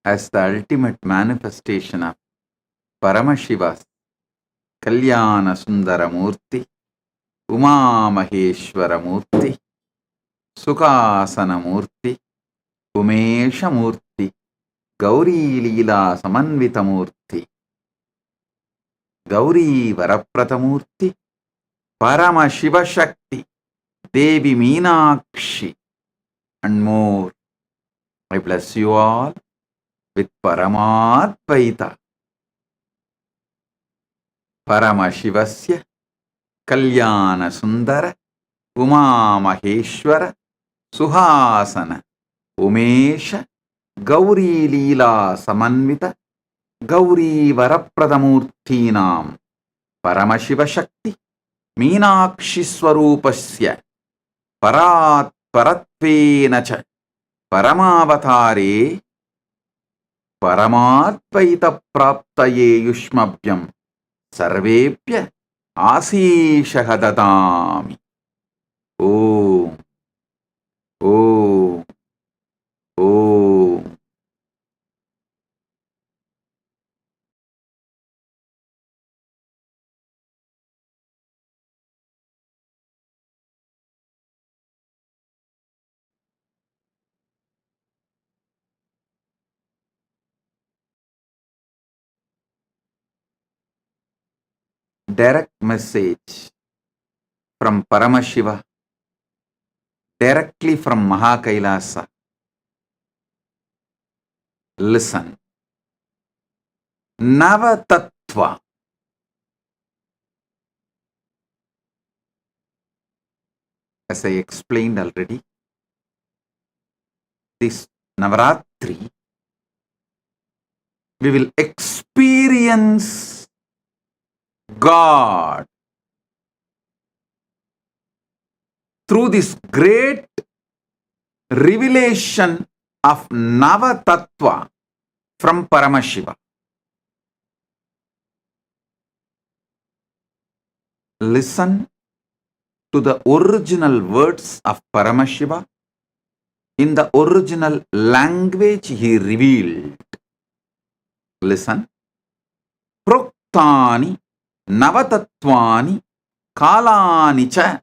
as the ultimate manifestation of Paramashiva's Kalyana Sundaramurti, Uma Maheshwaramurti, Sukhasanamurti, Umeshamurti, Gauri Leela Samanvitamurti, Gauri Varapratamurti, Paramashiva Shakti, Devi Meenakshi, and more. I bless you all with Paramadvaita. Paramashivasya Kalyana Sundara Uma Maheshwara Suhasana Umesha Gauri Leela Samanvita Gauri Varapradamurtinam Paramashiva Shakti Meenakshi Swarupasya Parat Paratvenacha Paramavatare Paramadvaita Praptaye Yushmabhyam Sarvepya Asishaha Dadami. Om. Om. Om. Direct message from Paramashiva, directly from Mahakailasa. Listen. Navatattva. As I explained already, this Navaratri, we will experience God through this great revelation of Navatattva from Paramashiva. Listen to the original words of Paramashiva in the original language he revealed. Listen. Proktani Navatattvani Kalani cha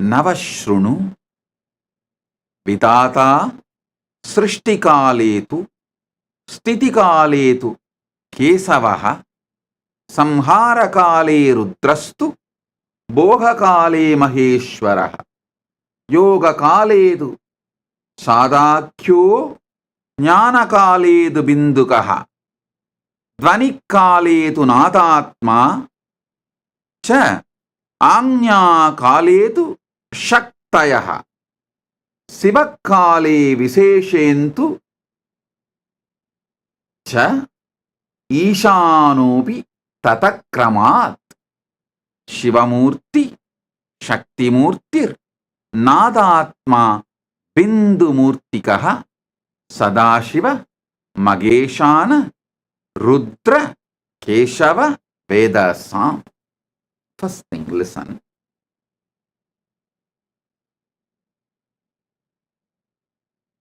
Navashrunu Vidata Srishtikaletu Stitikaletu Kesavaha Samharakale Rudrastu Bhogakale Maheshwaraha Yogakaledu Sadakyo Jnanakaledu Bindukaha Dvanikaletu Navatatma cha Anyakaletu Shaktayaha Sivakale Viseshentu cha Ishanopi Tatakramat Shivamurti Shaktimurtir Nadatma Bindumurtikaha Sadashiva Mageshana Rudra Keshava Vedasam. First thing, listen.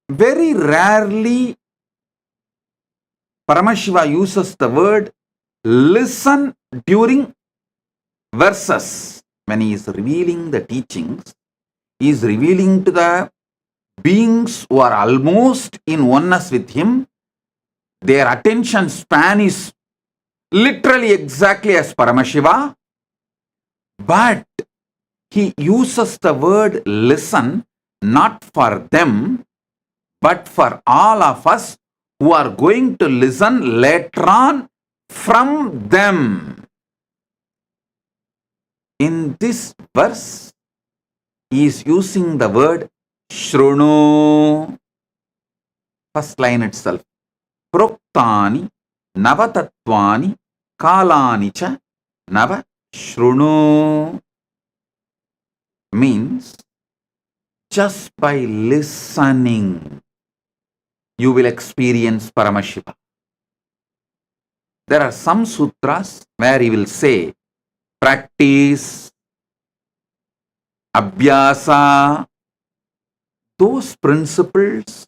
Very rarely Paramashiva uses the word listen during verses. When he is revealing the teachings, he is revealing to the beings who are almost in oneness with him. Their attention span is literally exactly as Paramashiva, but he uses the word listen not for them, but for all of us who are going to listen later on from them. In this verse, he is using the word Shrunu. First line itself. Proktani Navatattvani Kalani cha Nava Shrunu means just by listening you will experience Paramashiva. There are some sutras where he will say practice, abhyasa. Those principles,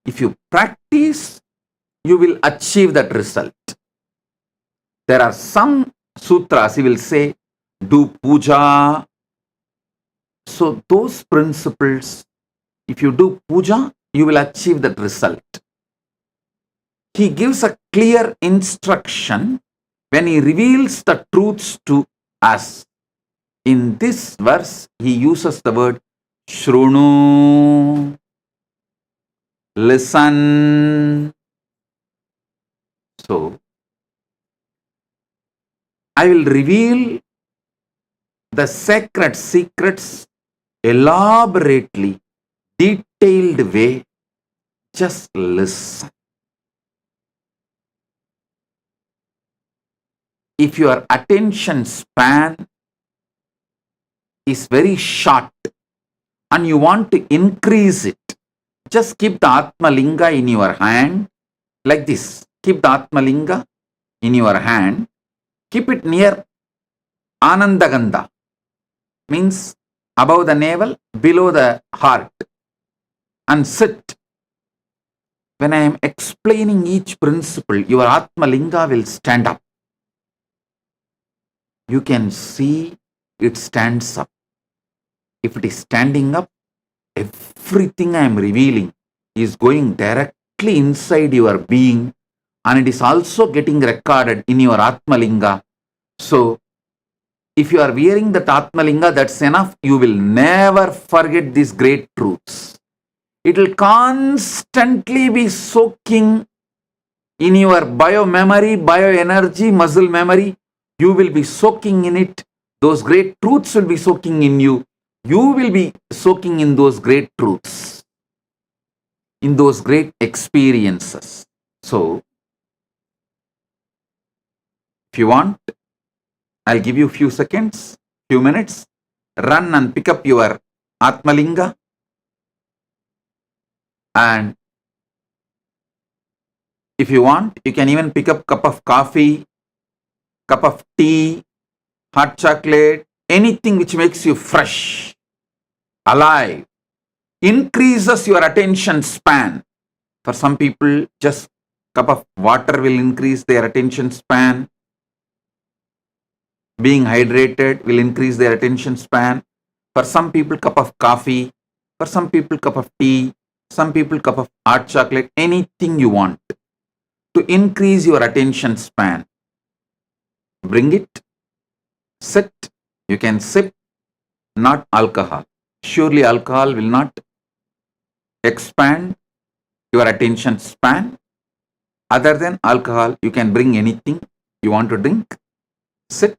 if you practice, you will achieve that result. There are some sutras, he will say, do puja. So those principles, if you do puja, you will achieve that result. He gives a clear instruction when he reveals the truths to us. In this verse, he uses the word Shrunu, listen. So, I will reveal the sacred secrets elaborately, detailed way. Just listen. If your attention span is very short and you want to increase it, just keep the Atma Linga in your hand like this. Keep the Atma Linga in your hand. Keep it near Anandagandha, means above the navel, below the heart, and sit. When I am explaining each principle, your Atma Linga will stand up. You can see it stands up. If it is standing up, everything I am revealing is going directly inside your being, and it is also getting recorded in your Atma Linga. So, if you are wearing that Atma Linga, that's enough. You will never forget these great truths. It will constantly be soaking in your bio-memory, bio-energy, muscle memory. You will be soaking in it. Those great truths will be soaking in you. You will be soaking in those great truths, in those great experiences. So, if you want, I'll give you a few seconds, few minutes. Run and pick up your Atmalinga. And if you want, you can even pick up a cup of coffee, cup of tea, hot chocolate, anything which makes you fresh, alive, increases your attention span. For some people, just cup of water will increase their attention span. Being hydrated will increase their attention span. For some people, cup of coffee. For some people, cup of tea. Some people, cup of hot chocolate. Anything you want to increase your attention span. Bring it. Sit. You can sip. Not alcohol. Surely alcohol will not expand your attention span. Other than alcohol, you can bring anything you want to drink. Sit.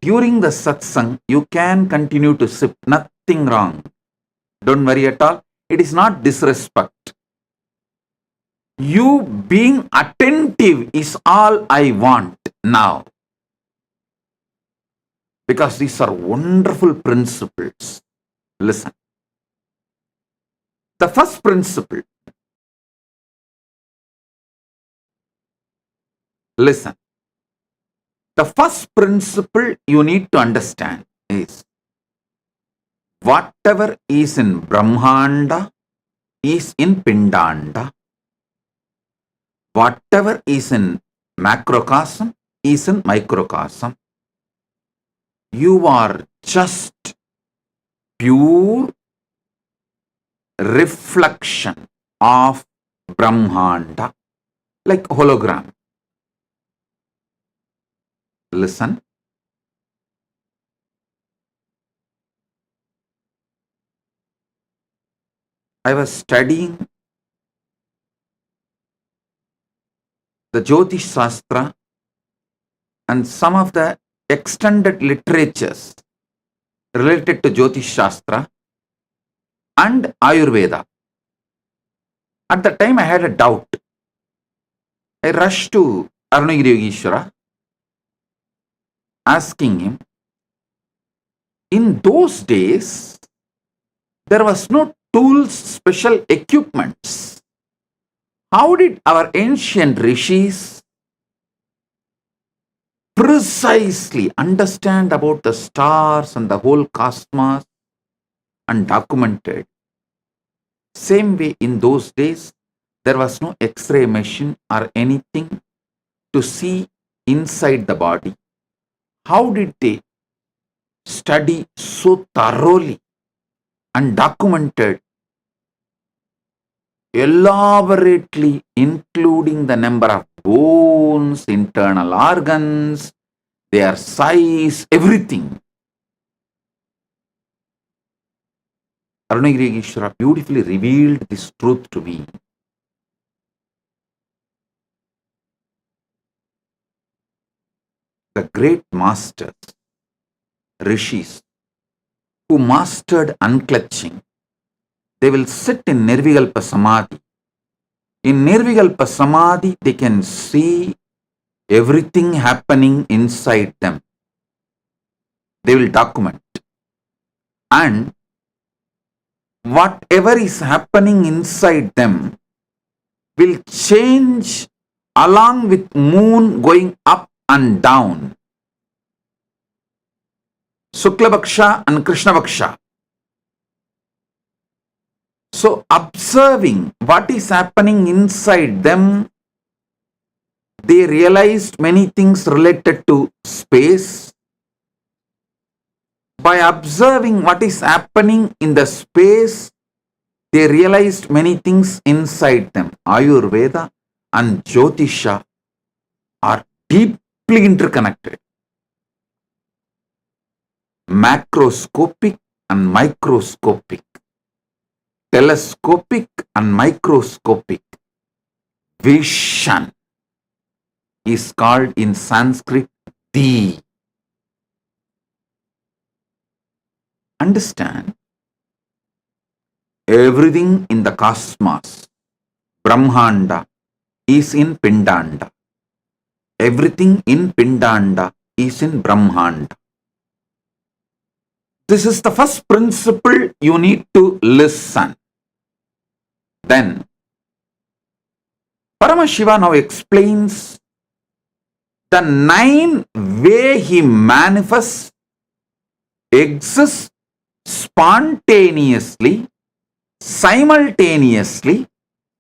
During the satsang, you can continue to sip. Nothing wrong. Don't worry at all. It is not disrespect. You being attentive is all I want now. Because these are wonderful principles. Listen. The first principle. Listen. The first principle you need to understand is whatever is in Brahmanda is in Pindanda. Whatever is in macrocosm is in microcosm. You are just pure reflection of Brahmanda, like hologram. Listen. I was studying the Jyotish Shastra and some of the extended literatures related to Jyotish Shastra and Ayurveda. At the time I had a doubt. I rushed to Arunagiri Yogeshwara, asking him, in those days, there was no tools, special equipments. How did our ancient rishis precisely understand about the stars and the whole cosmos and documented? Same way in those days, There was no X-ray machine or anything to see inside the body. How did they study so thoroughly and documented elaborately, including the number of bones, internal organs, their size, everything? Arunagiri Ishvara beautifully revealed this truth to me. The great masters, rishis, who mastered unclutching, they will sit in Nirvikalpa Samadhi. In Nirvikalpa Samadhi, they can see everything happening inside them. They will document. And whatever is happening inside them will change along with moon going up and down. Shukla Bhaksha and Krishna Bhaksha. So observing what is happening inside them, they realized many things related to space. By observing what is happening in the space, they realized many things inside them. Ayurveda and Jyotisha are deeply interconnected. Macroscopic and microscopic, telescopic and microscopic vision is called in Sanskrit the. Understand, everything in the cosmos, Brahmanda, is in Pindanda. Everything in Pindanda is in Brahmanda. This is the first principle you need to listen. Then, Paramashiva now explains the 9 way he manifests, exists spontaneously, simultaneously,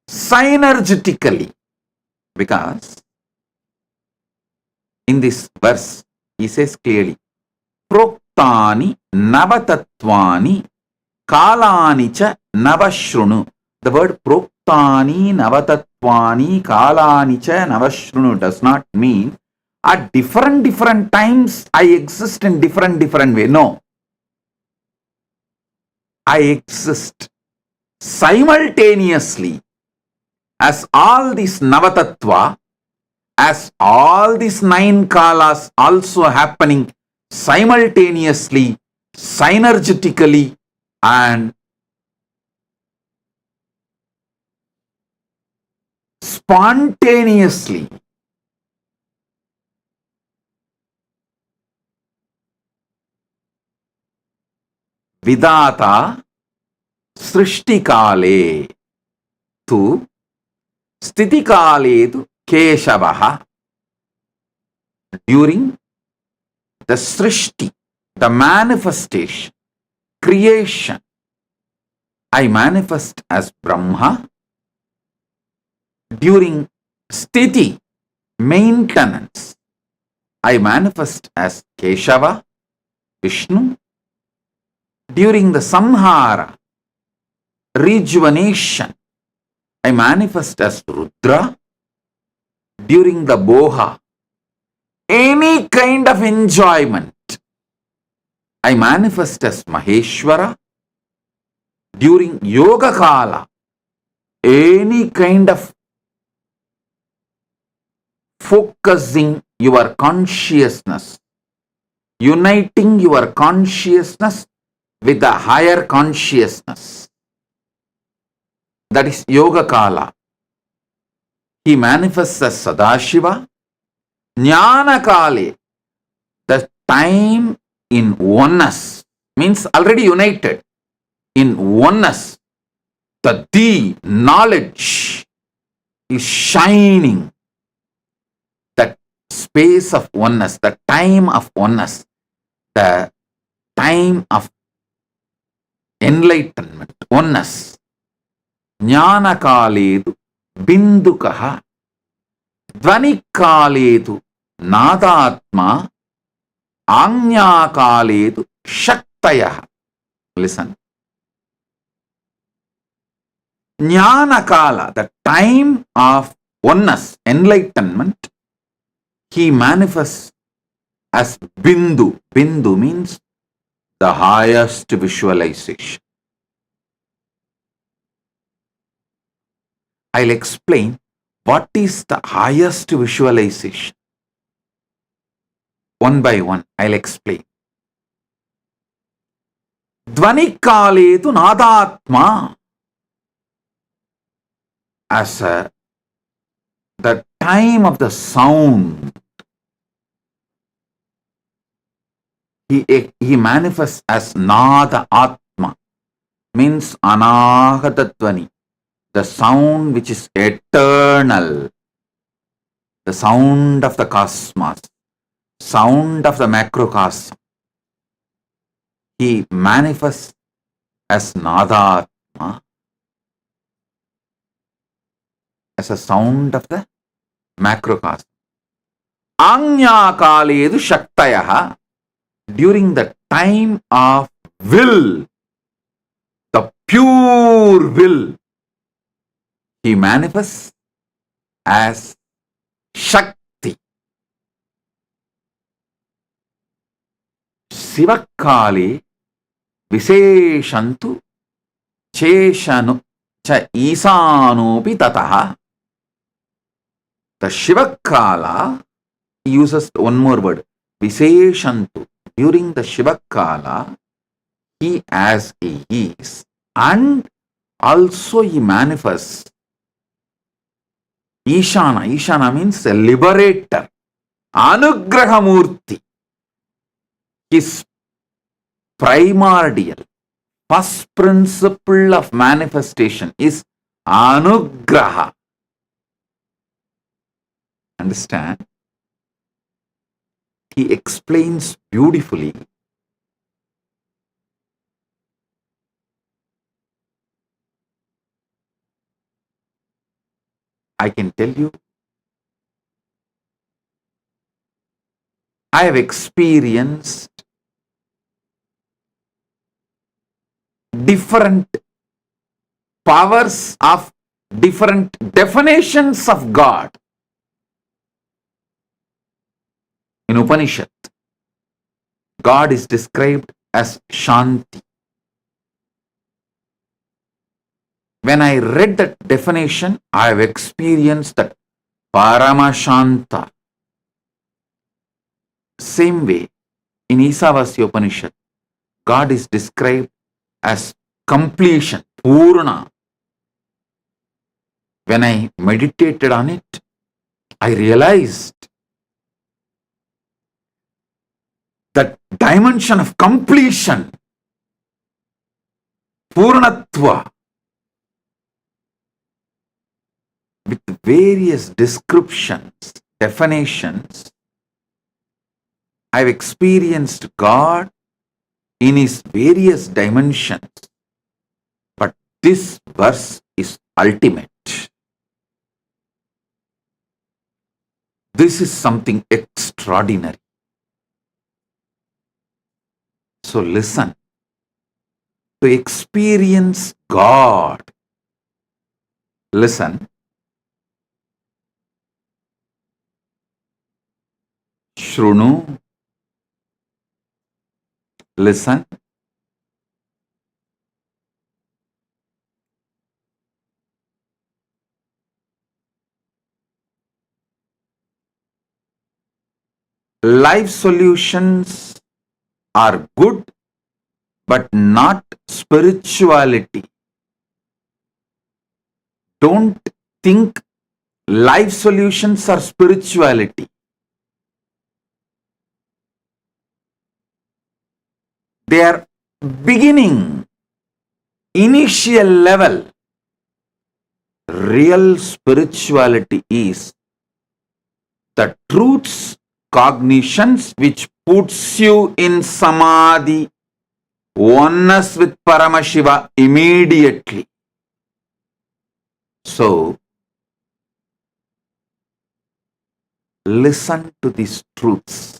synergetically. Because in this verse, he says clearly, Proktani Navatattvani Kalani cha Navashrunu. The word Proktani Navatattvani Kalani cha Navashrunu does not mean at different times I exist in different way. No. I exist simultaneously as all these Navatattva, as all these 9 kalas also happening simultaneously, synergetically, and spontaneously. Vidata Srishtikale tu Stitikale tu Keshavaha. During the Srishti, the manifestation, creation, I manifest as Brahma. During Sthiti, maintenance, I manifest as Keshava, Vishnu. During the Samhara, rejuvenation, I manifest as Rudra. During the Boha, any kind of enjoyment, I manifest as Maheshwara. During Yoga Kala, any kind of focusing your consciousness, uniting your consciousness with the higher consciousness, that is Yoga Kala. He manifests as Sadashiva. Jnana Kale, the time in oneness, means already united in oneness. The knowledge is shining. The space of oneness, the time of oneness, the time of enlightenment, oneness. Jnana Kaledu Bindukaha Dvanikaletu Nadatma Anyakaletu Shaktayah. Listen. Jnanakala, the time of oneness, enlightenment, he manifests as Bindu. Bindu means the highest visualization. I'll explain what is the highest visualization. One by one, I'll explain. Dvanikaletu Nadatma, as the time of the sound, he manifests as Nada Atma, means Anahatatvani, the sound which is eternal, the sound of the cosmos, sound of the macrocosm. He manifests as Nada Atma, as a sound of the macrocosm. Anya Kaledu Shaktayaha, during the time of will, the pure will, he manifests as Shakti. Sivakale Viseshantu Cheshanu Cha Isanupi Tataha. The Shivakala uses one more word, Viseshantu. During the Shivakala, he as he is, and also he manifests Ishana. Ishana means a liberator. Anugrahamurti. His primordial, first principle of manifestation is Anugraha. Understand? He explains beautifully. I can tell you, I have experienced different powers of different definitions of God. In Upanishad, God is described as Shanti. When I read that definition, I have experienced that Paramashanta. Same way, in Isavasya Upanishad, God is described as completion, Purna. When I meditated on it, I realized that dimension of completion, Purnatva, with various descriptions, definitions, I've experienced God in his various dimensions. But this verse is ultimate. This is something extraordinary. So listen. To experience God, listen. Shrunu, listen. Life solutions are good, but not spirituality. Don't think life solutions are spirituality. They are beginning, initial level. Real spirituality is the truths, cognitions which puts you in samadhi, oneness with Paramashiva immediately. So, listen to these truths.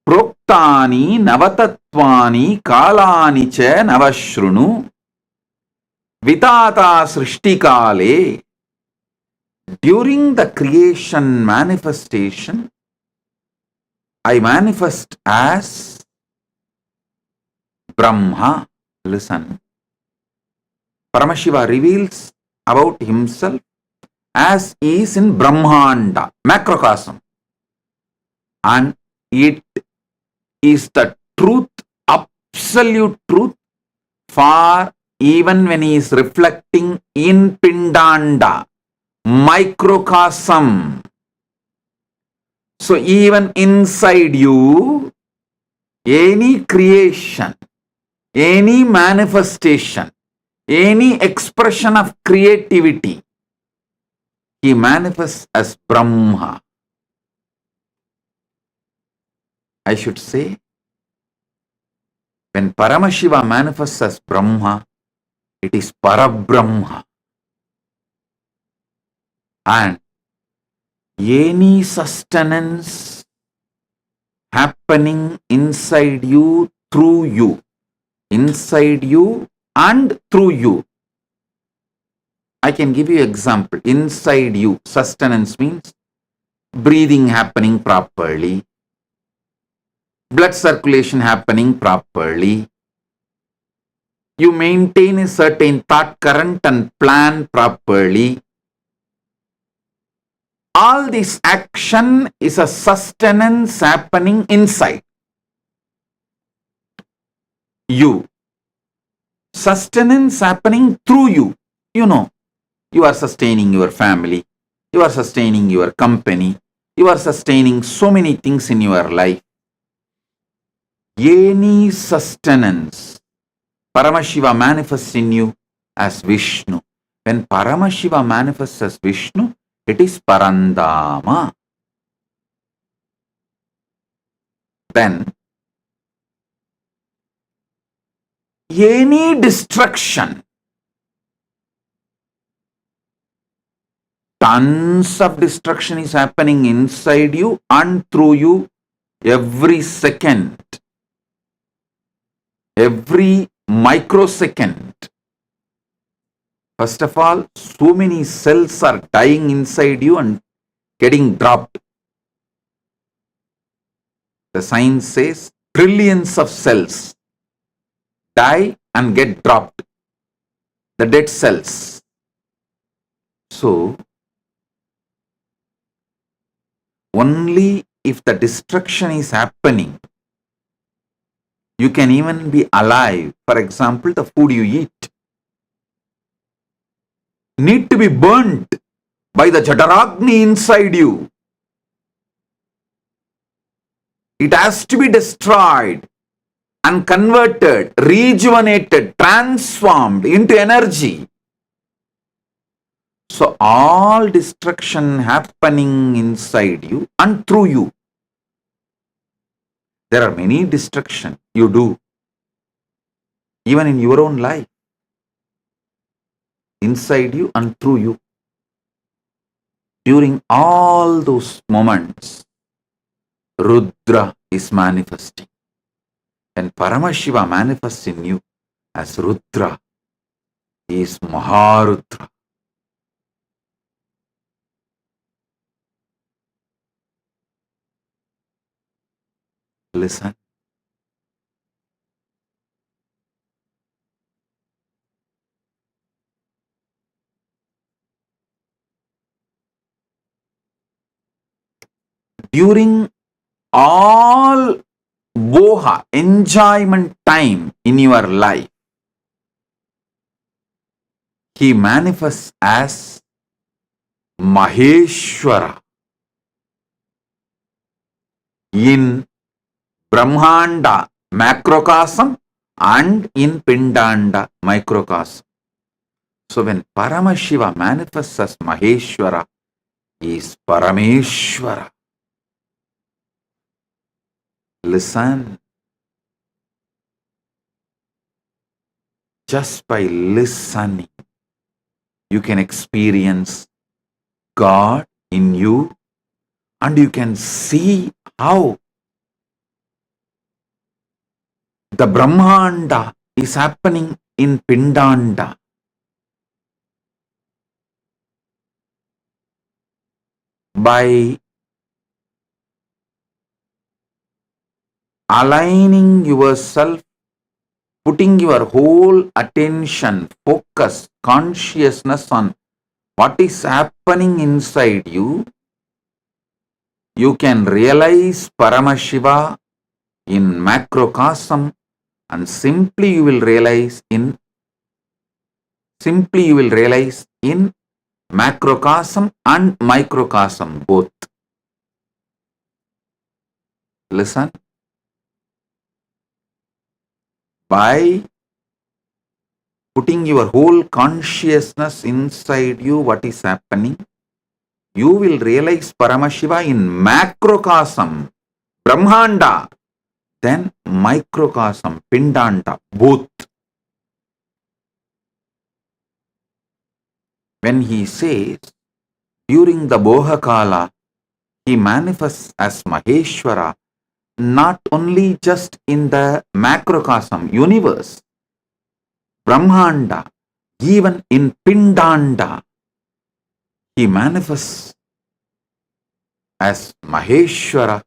Proktani navatattvani kalani cha navashrunu vitata srishtikale. During the creation manifestation, I manifest as Brahma. Listen. Paramashiva reveals about himself as he is in Brahmanda, macrocosm. And it is the truth, absolute truth, for even when he is reflecting in Pindanda, microcosm. So even inside you, any creation, any manifestation, any expression of creativity, he manifests as Brahma. I should say, when Paramashiva manifests as Brahma, it is Parabrahma. And any sustenance happening inside you, through you, inside you and through you. I can give you example. Inside you, sustenance means breathing happening properly, blood circulation happening properly. You maintain a certain thought current and plan properly. All this action is a sustenance happening inside you. Sustenance happening through you. You know, you are sustaining your family, you are sustaining your company, you are sustaining so many things in your life. Any sustenance, Paramashiva manifests in you as Vishnu. When Paramashiva manifests as Vishnu, it is Parandama. Then, any destruction, tons of destruction is happening inside you and through you every second, every microsecond. First of all, so many cells are dying inside you and getting dropped. The science says trillions of cells die and get dropped. The dead cells. So, only if the destruction is happening, you can even be alive. For example, the food you eat need to be burnt by the Jadaragni inside you. It has to be destroyed and converted, rejuvenated, transformed into energy. So all destruction happening inside you and through you. There are many destruction you do, even in your own life, inside you and through you. During all those moments, Rudra is manifesting. And Paramashiva manifests in you as Rudra. He is Maharudra. Listen. During all boha, enjoyment time in your life, he manifests as Maheshwara in Brahmanda macrocosm and in Pindanda microcosm. So when Paramashiva manifests as Maheshwara, he is Parameshwara. Listen. Just by listening, you can experience God in you, and you can see how the Brahmanda is happening in Pindanda. By aligning yourself, putting your whole attention, focus, consciousness on what is happening inside you, you can realize Paramashiva in macrocosm, and simply you will realize in macrocosm and microcosm both. Listen. By putting your whole consciousness inside you, what is happening, you will realize Paramashiva in macrocosm, Brahmanda, then microcosm, Pindanda, both. When he says, during the Bohakala, he manifests as Maheshwara, not only just in the macrocosm, universe, Brahmanda, even in Pindanda, he manifests as Maheshwara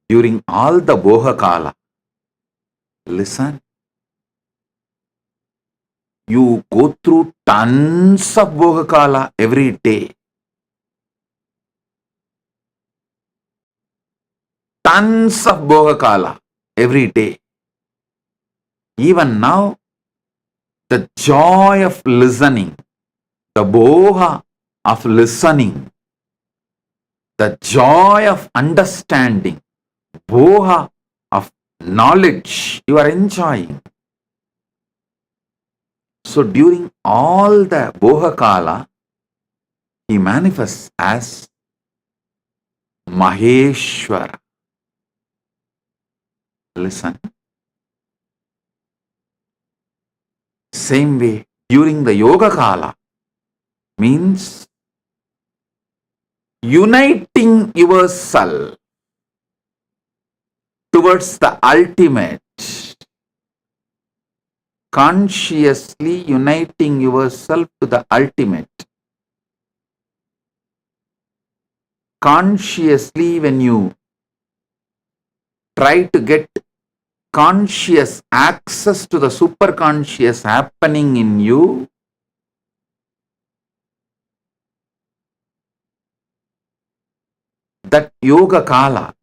during all the Bohakala. Listen. You go through tons of Bohakala every day. Tons of Bohakala every day. Even now, the joy of listening, the Boha of listening, the joy of understanding, Boha of knowledge you are enjoying. So during all the Bohakala, he manifests as Maheshwara. Listen. Same way, during the Yoga Kala, means uniting yourself towards the ultimate, consciously uniting yourself to the ultimate. Consciously, when you try to get conscious access to the superconscious happening in you, that yoga kala,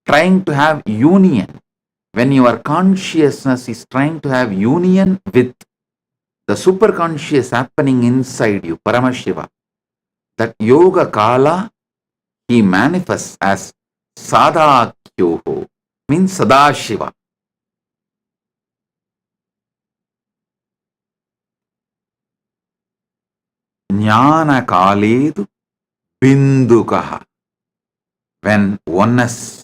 trying to have union, when your consciousness is trying to have union with the superconscious happening inside you, Paramashiva, that yoga kala, he manifests as Sadakyoho, means Sadashiva. Jnana kaledu bindukaha. When oneness,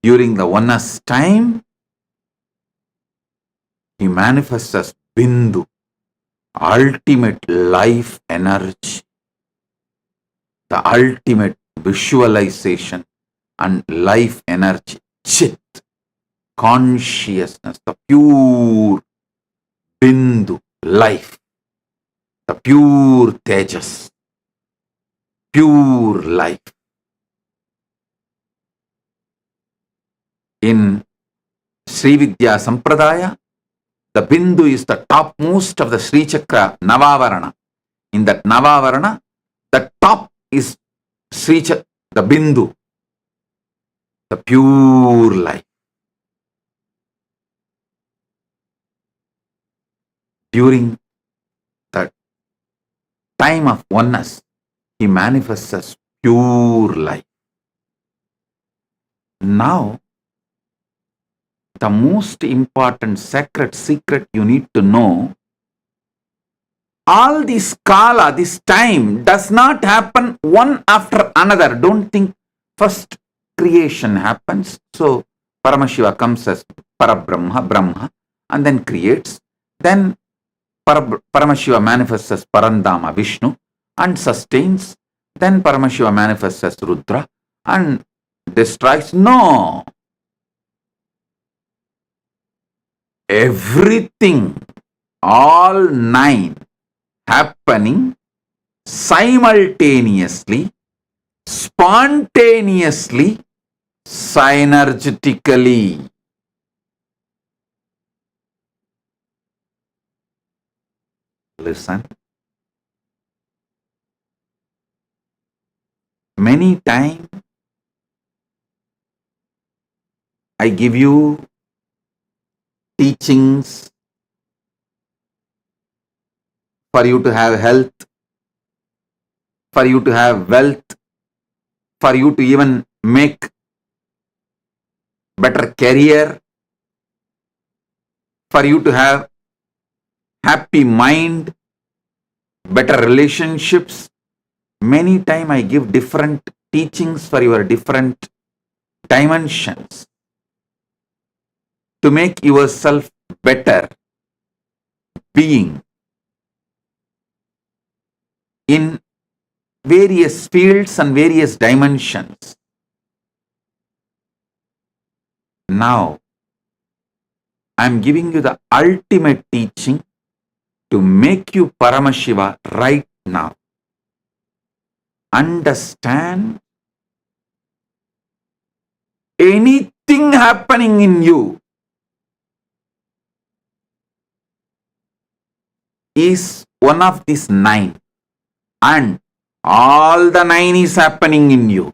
during the oneness time, he manifests as Bindu, ultimate life energy, the ultimate visualization and life energy, Chit, consciousness, the pure Bindu, life, the pure Tejas, pure life. In Sri Vidya Sampradaya, the Bindu is the topmost of the Sri Chakra Navavarana. In that Navavarana, the top is the Bindu, the pure life. During the time of oneness, he manifests as pure life. Now, the most important sacred secret you need to know, all this kala, this time does not happen one after another. Don't think first creation happens, so Paramashiva comes as Parabrahma, Brahma, and then creates. Then Paramashiva manifests as Parandama, Vishnu, and sustains. Then Paramashiva manifests as Rudra and destroys. No. Everything, all 9 happening simultaneously, spontaneously, synergetically. Listen. Many times I give you teachings for you to have health, for you to have wealth, for you to even make better career, for you to have happy mind, better relationships. Many times I give different teachings for your different dimensions to make yourself better being in various fields and various dimensions. Now, I am giving you the ultimate teaching to make you Paramashiva right now. Understand, anything happening in you is one of these 9, and all the 9 is happening in you.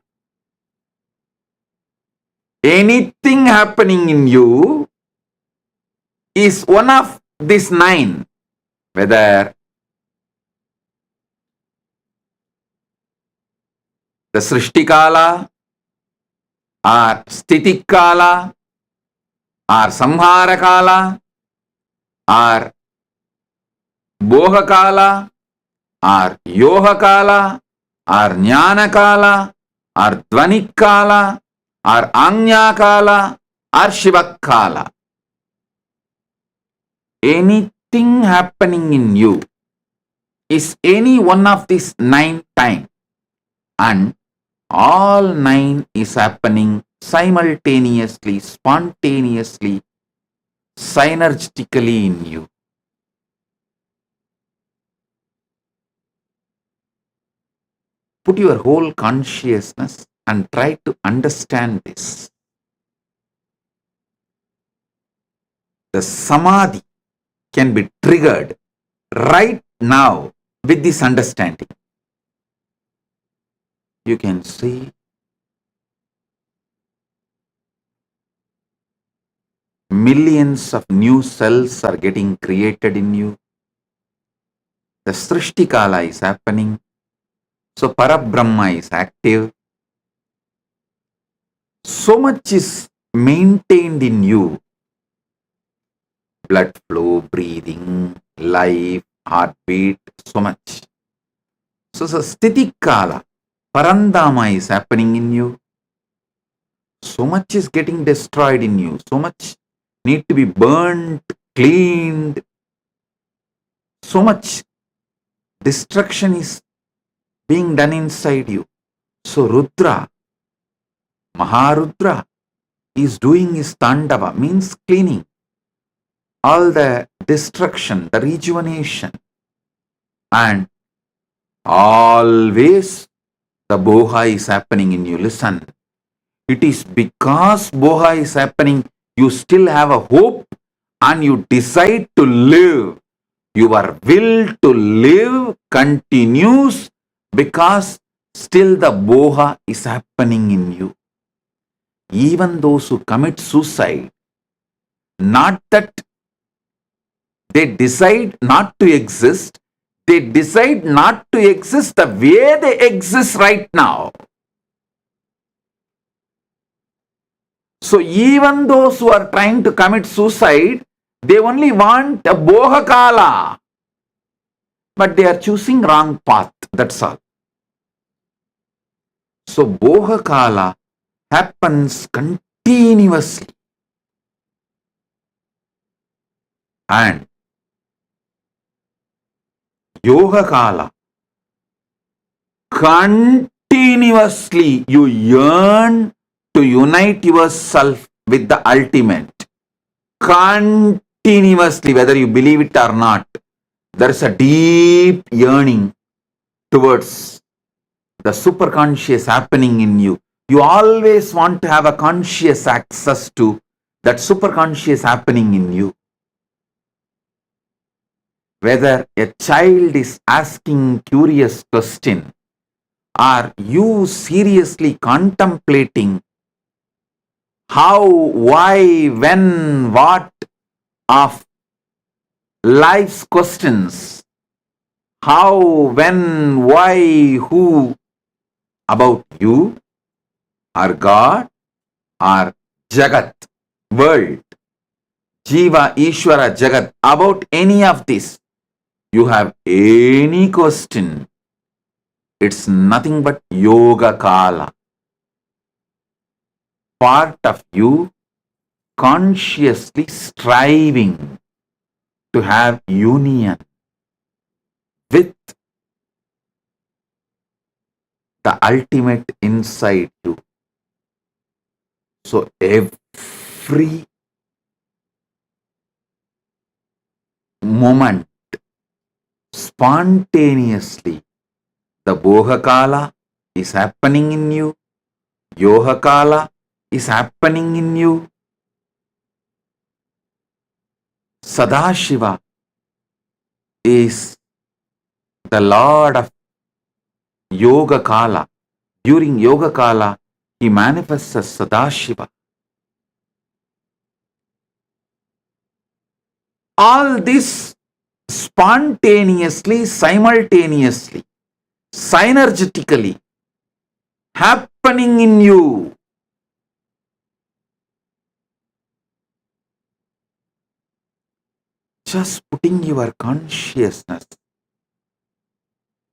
Anything happening in you is one of these 9, whether the Srishti Kala, or Sthiti Kala, or Samhara Kala, or Boha Kala, or Yoha Kala, or Jnana Kala, or Dvanik Kala, or Anya Kala, or Shiva Kala. Anything happening in you is any one of these 9 times, and all 9 is happening simultaneously, spontaneously, synergetically in you. Put your whole consciousness and try to understand this. The samadhi can be triggered right now with this understanding. You can see millions of new cells are getting created in you. The Srishti Kala is happening. So Parabrahma is active. So much is maintained in you. Blood flow, breathing, life, heartbeat, so much. So Sthiti Kala, Parandama is happening in you. So much is getting destroyed in you. So much need to be burnt, cleaned. So much destruction is being done inside you. So Rudra, Maharudra is doing his Tandava, means cleaning. All the destruction, the rejuvenation. And always the Boha is happening in you. Listen, it is because Boha is happening, you still have a hope and you decide to live. Your will to live continues because still the Boha is happening in you. Even those who commit suicide, not that they decide not to exist, they decide not to exist the way they exist right now. So even those who are trying to commit suicide, they only want a Boha Kala. But they are choosing wrong path, that's all. So Boha Kala happens continuously. And Yoga Kala Continuously you yearn to unite yourself with the ultimate. Continuously, whether you believe it or not, there is a deep yearning towards the superconscious happening in you. You always want to have a conscious access to that superconscious happening in you. Whether a child is asking curious question, or you seriously contemplating how, why, when, what of life's questions, how, when, why, who, about you, or God, or Jagat, world, Jiva, Ishvara, Jagat, about any of this, you have any question, it's nothing but Yoga Kala. Part of you consciously striving to have union with the ultimate inside you. So every moment, spontaneously, the Bhoga is happening in you, Yoga is happening in you. Sadashiva is the Lord of Yoga Kala. During Yoga Kala, he manifests as Sadashiva. All this spontaneously, simultaneously, synergetically happening in you. Just putting your consciousness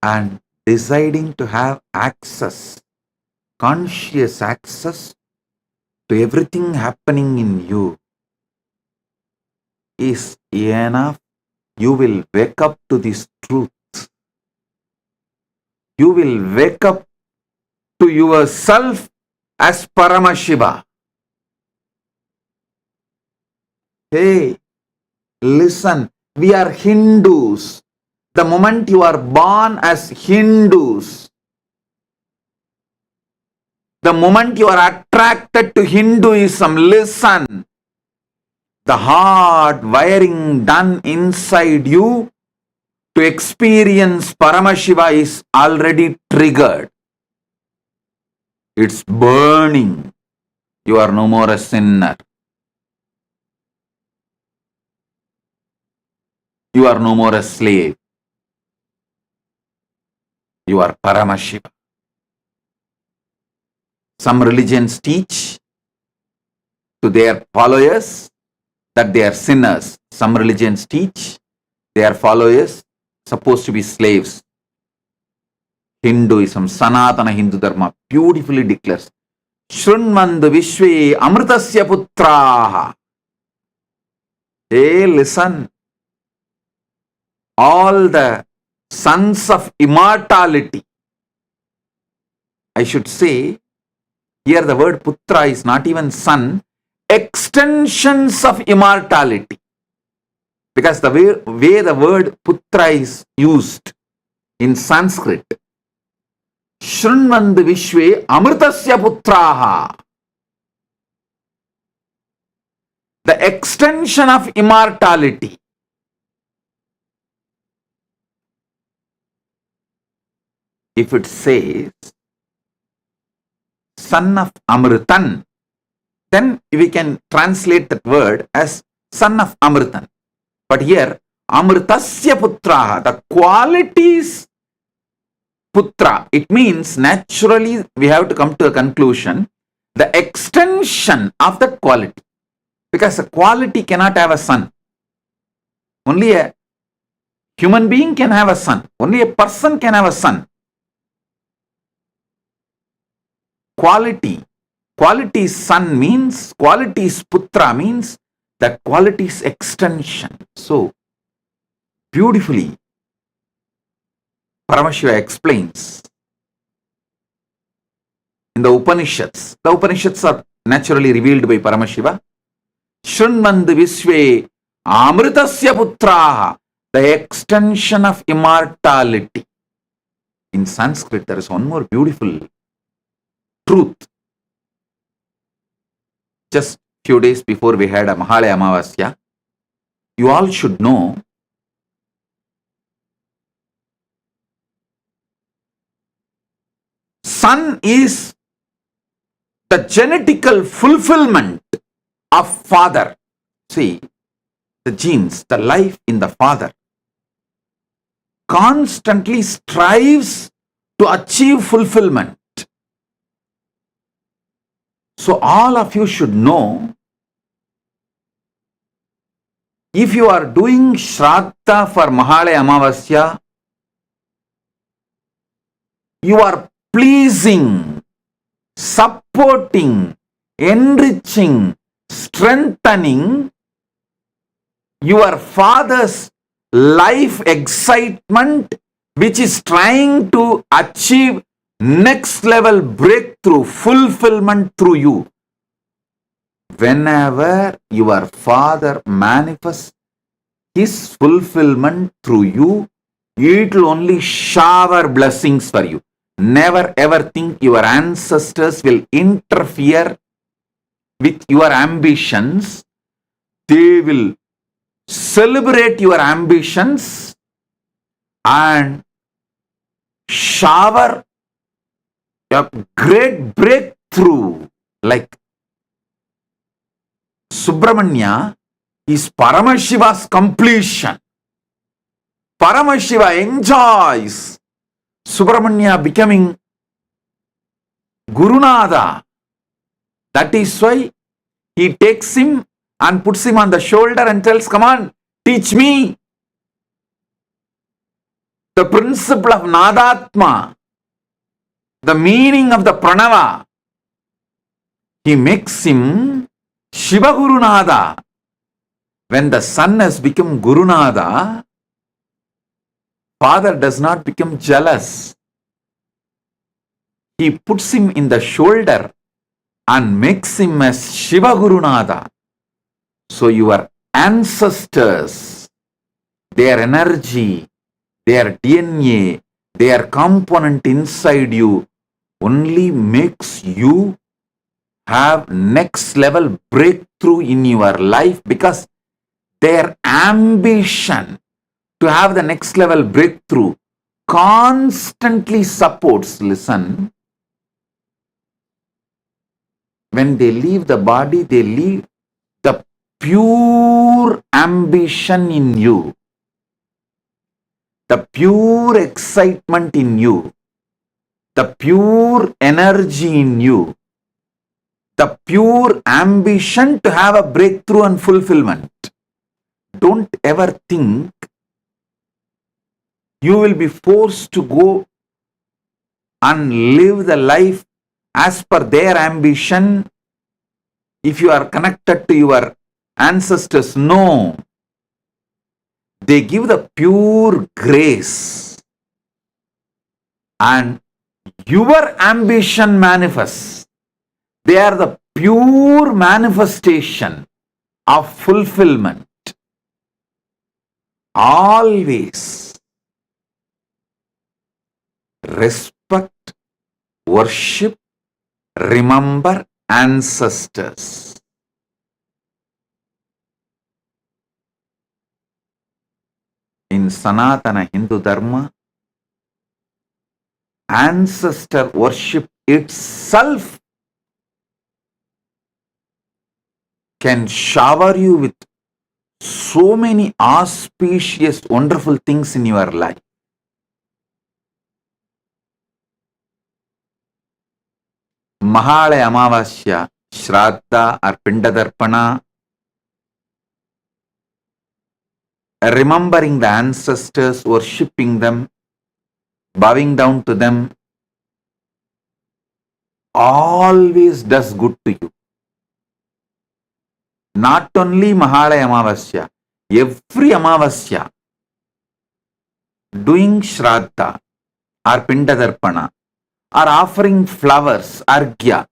and deciding to have access, conscious access to everything happening in you is enough. You will wake up to this truth. You will wake up to yourself as Paramashiva. Hey, listen, we are Hindus. The moment you are born as Hindus, the moment you are attracted to Hinduism, listen, the hard wiring done inside you to experience Paramashiva is already triggered. It's burning. You are no more a sinner. You are no more a slave. You are Paramashiva. Some religions teach to their followers that they are sinners. Some religions teach their followers supposed to be slaves. Hinduism, Sanatana Hindu Dharma beautifully declares, Shrunvandu Vishwe Amritasya Putraha. Hey, listen. All the sons of immortality. I should say, here the word Putra is not even son, extensions of immortality. Because the way the word Putra is used in Sanskrit, Shrunvandu Vishwe Amritasya Putraha. The extension of immortality. If it says son of Amritan, then we can translate that word as son of Amritan. But here, Amritasya Putraha, the qualities Putra, it means naturally we have to come to a conclusion, the extension of that quality. Because a quality cannot have a son. Only a human being can have a son. Only a person can have a son. Quality son means, qualities Putra means that qualities extension. So, beautifully, Paramashiva explains in the Upanishads are naturally revealed by Paramashiva. Shrunvandu Visve Amritasya Putraha, the extension of immortality. In Sanskrit, there is one more beautiful truth. Just few days before we had a Mahalaya Amavasya, you all should know son is the genetical fulfillment of father. See, the genes, the life in the father constantly strives to achieve fulfillment. So all of you should know, if you are doing Shraddha for Mahalaya Amavasya, you are pleasing, supporting, enriching, strengthening your father's life excitement, which is trying to achieve next level breakthrough, fulfillment through you. Whenever your father manifests his fulfillment through you, it will only shower blessings for you. Never ever think your ancestors will interfere with your ambitions. They will celebrate your ambitions and shower a great breakthrough. Like Subramanya is Paramashiva's completion. Paramashiva enjoys Subramanya becoming Gurunada. That is why he takes him and puts him on the shoulder and tells, come on, teach me the principle of Navatattva, the meaning of the Pranava. He makes him Shiva Gurunada. When the son has become Gurunada, father does not become jealous. He puts him in the shoulder and makes him as Shiva Gurunada. So your ancestors, their energy, their DNA, their component inside you only makes you have next level breakthrough in your life, because their ambition to have the next level breakthrough constantly supports, listen, when they leave the body, they leave the pure ambition in you, the pure excitement in you, the pure energy in you, the pure ambition to have a breakthrough and fulfillment. Don't ever think you will be forced to go and live the life as per their ambition if you are connected to your ancestors. No. They give the pure grace and your ambition manifests. They are the pure manifestation of fulfillment. Always respect, worship, remember ancestors. In Sanatana Hindu Dharma, ancestor worship itself can shower you with so many auspicious, wonderful things in your life. Mahalaya Amavasya, Shraddha or Pindadarpana, remembering the ancestors, worshipping them, bowing down to them, always does good to you. Not only Mahalaya Amavasya, every Amavasya, doing Shraddha or Pindadarpana or offering flowers, argya,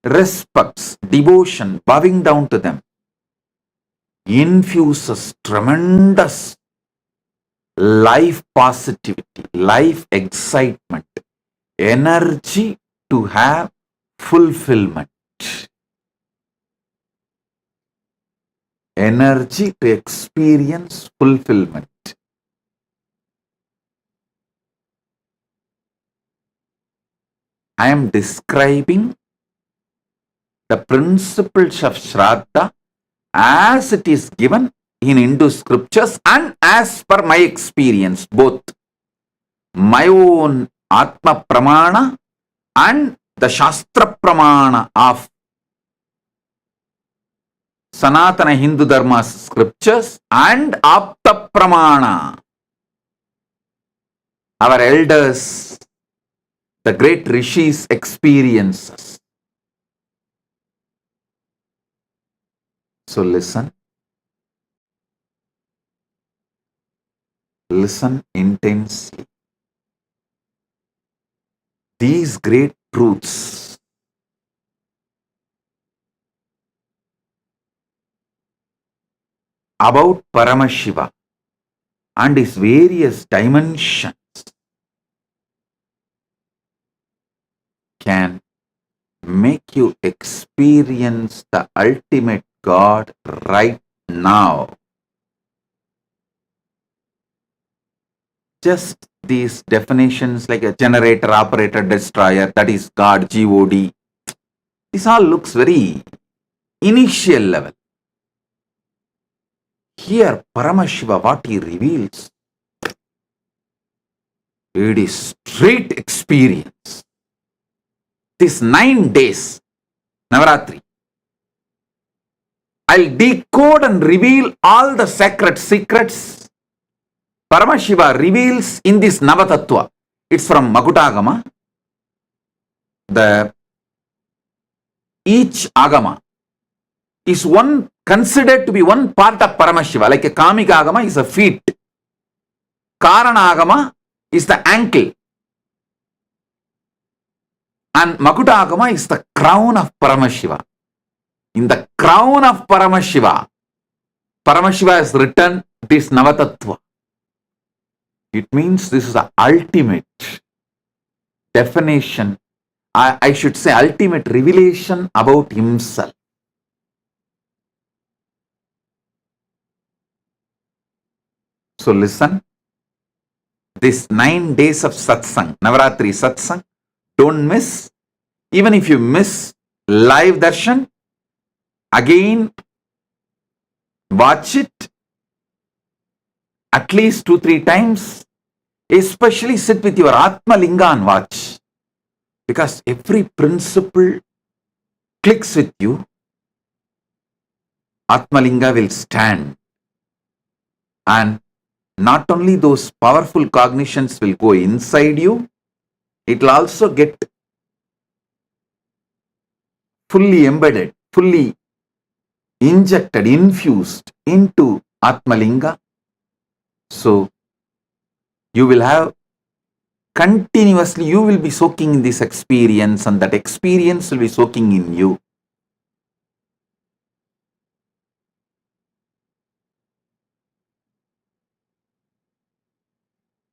respects, devotion, bowing down to them, infuses tremendous life positivity, life excitement, energy to have fulfillment, energy to experience fulfillment. I am describing the principles of Shraddha as it is given in Hindu scriptures and as per my experience, both my own Atma Pramana and the Shastra Pramana of Sanatana Hindu Dharma scriptures and Apta Pramana. Our elders, the great rishis' experiences. So listen. Listen intensely. These great truths about Paramashiva and his various dimensions can make you experience the ultimate God right now. Just these definitions like a generator, operator, destroyer, that is God, God. This all looks very initial level. Here, Paramashiva, what he reveals, it is straight experience. These 9 days, Navaratri, I'll decode and reveal all the sacred secrets Paramashiva reveals in this Navatattva. It's from Makutagama. Each Agama is considered to be one part of Paramashiva. Like a Kamika Agama is a feet. Karana Agama is the ankle. And Makuta Agama is the crown of Paramashiva. In the crown of Paramashiva, Paramashiva has written this Navatattva. It means this is the ultimate definition, I should say ultimate revelation about himself. So listen, this 9 days of satsang, Navaratri satsang, don't miss. Even if you miss live darshan, again watch it at least 2-3 times. Especially sit with your Atma Linga and watch. Because every principle clicks with you. Atma Linga will stand. And not only those powerful cognitions will go inside you, it will also get fully embedded, fully injected, infused into Atma Linga. So, you will have continuously, you will be soaking in this experience and that experience will be soaking in you.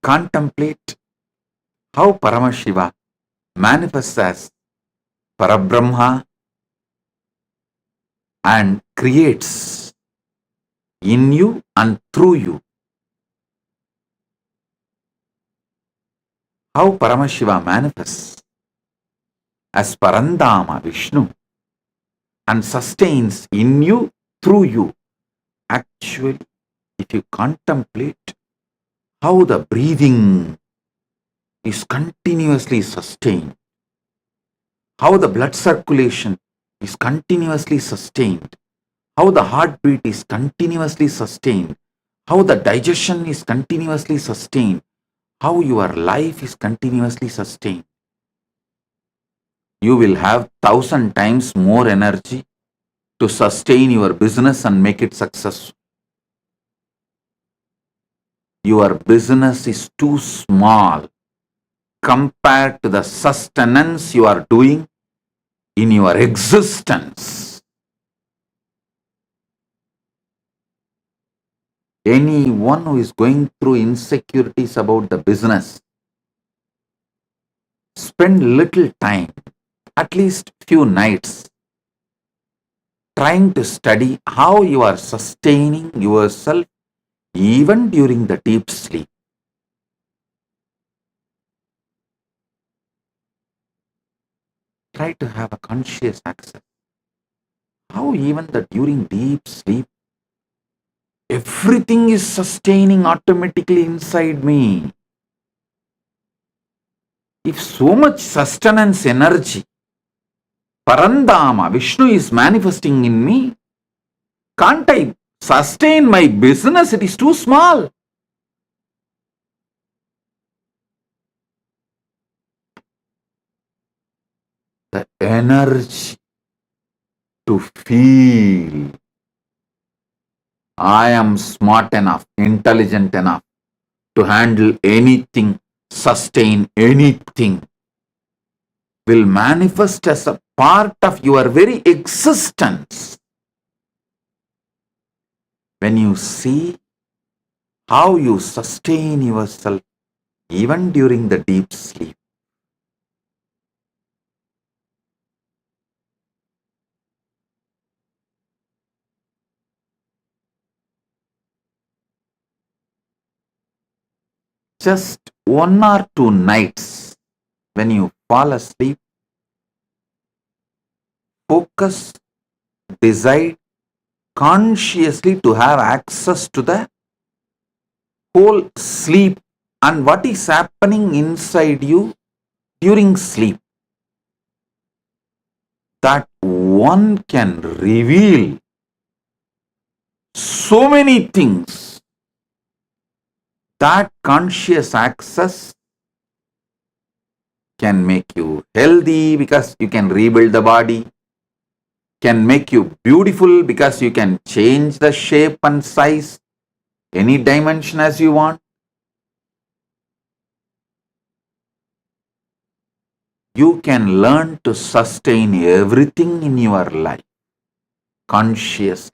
Contemplate how Paramashiva manifests as Parabrahma and creates in you and through you. How Paramashiva manifests as Parandama Vishnu and sustains in you, through you. Actually, if you contemplate how the breathing is continuously sustained, how the blood circulation is continuously sustained, how the heartbeat is continuously sustained, how the digestion is continuously sustained, how your life is continuously sustained. You will have 1,000 times more energy to sustain your business and make it successful. Your business is too small compared to the sustenance you are doing in your existence. Anyone who is going through insecurities about the business, spend little time, at least few nights, trying to study how you are sustaining yourself even during the deep sleep. Try to have a conscious access. How even during deep sleep, everything is sustaining automatically inside me. If so much sustenance energy, Parandama, Vishnu is manifesting in me, can't I sustain my business? It is too small. The energy to feel I am smart enough, intelligent enough to handle anything, sustain anything, will manifest as a part of your very existence. When you see how you sustain yourself even during the deep sleep. Just 1 or 2 nights when you fall asleep, focus, decide consciously to have access to the whole sleep and what is happening inside you during sleep. That one can reveal so many things. That conscious access can make you healthy because you can rebuild the body, can make you beautiful because you can change the shape and size, any dimension as you want. You can learn to sustain everything in your life consciously.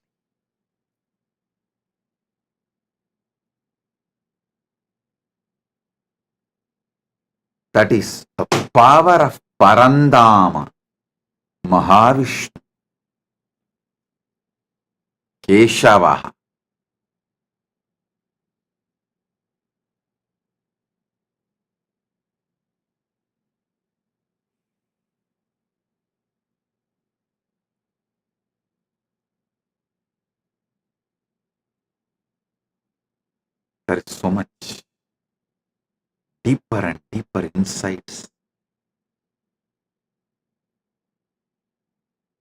That is the power of Parandama, Mahavishnu, Keshava. There is so much deeper and deeper insights.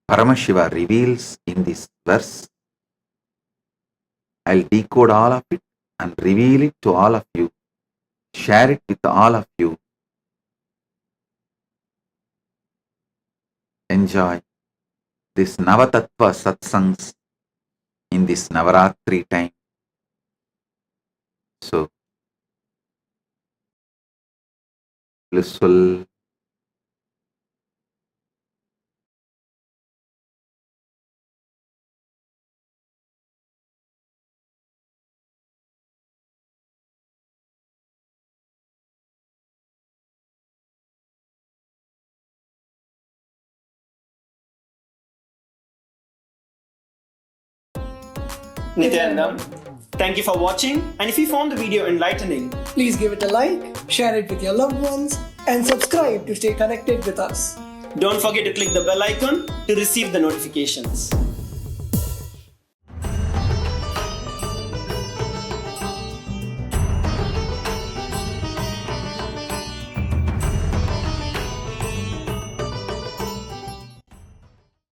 Paramashiva reveals in this verse. I'll decode all of it and reveal it to all of you, share it with all of you. Enjoy this Navatattva satsangs in this Navaratri time. So, blissful. Nityanam, thank you for watching, and if you found the video enlightening, please give it a like, share it with your loved ones, and subscribe to stay connected with us. Don't forget to click the bell icon to receive the notifications.